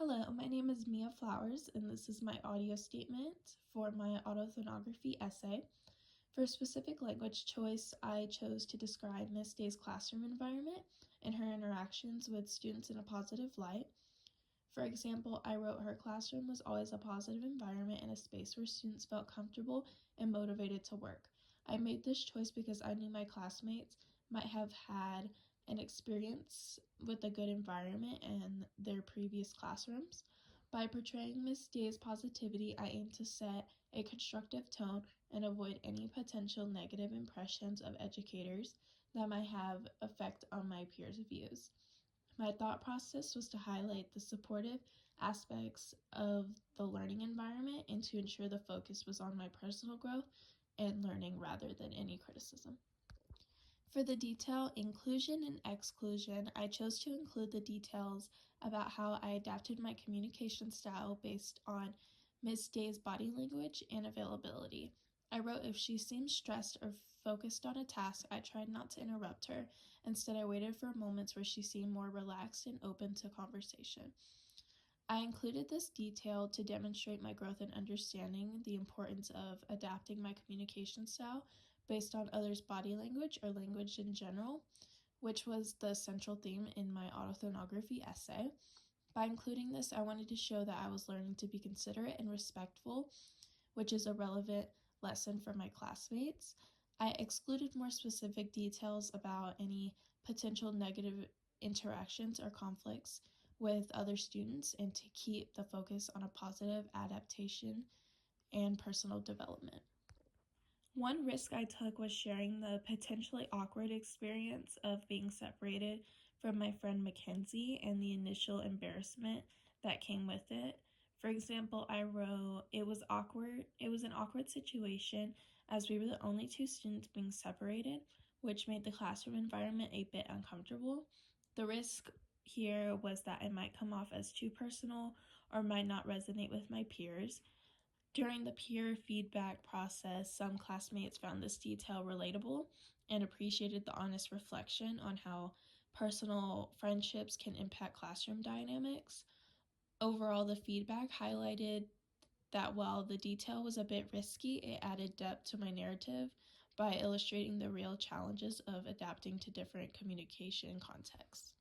Hello, my name is Mia Flowers, and this is my audio statement for my autoethnography essay. For specific language choice, I chose to describe Miss Day's classroom environment and her interactions with students in a positive light. For example, I wrote her classroom was always a positive environment and a space where students felt comfortable and motivated to work. I made this choice because I knew my classmates might have had an experience with a good environment in their previous classrooms. By portraying Miss Day's positivity, I aim to set a constructive tone and avoid any potential negative impressions of educators that might have effect on my peers' views. My thought process was to highlight the supportive aspects of the learning environment and to ensure the focus was on my personal growth and learning rather than any criticism. For the detail inclusion and exclusion, I chose to include the details about how I adapted my communication style based on Ms. Day's body language and availability. I wrote if she seemed stressed or focused on a task, I tried not to interrupt her. Instead, I waited for moments where she seemed more relaxed and open to conversation. I included this detail to demonstrate my growth in understanding the importance of adapting my communication style based on others' body language or language in general, which was the central theme in my autoethnography essay. By including this, I wanted to show that I was learning to be considerate and respectful, which is a relevant lesson for my classmates. I excluded more specific details about any potential negative interactions or conflicts with other students and to keep the focus on a positive adaptation and personal development. One risk I took was sharing the potentially awkward experience of being separated from my friend Mackenzie and the initial embarrassment that came with it. For example, I wrote, it was an awkward situation as we were the only two students being separated, which made the classroom environment a bit uncomfortable. The risk here was that it might come off as too personal or might not resonate with my peers. During the peer feedback process, some classmates found this detail relatable and appreciated the honest reflection on how personal friendships can impact classroom dynamics. Overall, the feedback highlighted that while the detail was a bit risky, it added depth to my narrative by illustrating the real challenges of adapting to different communication contexts.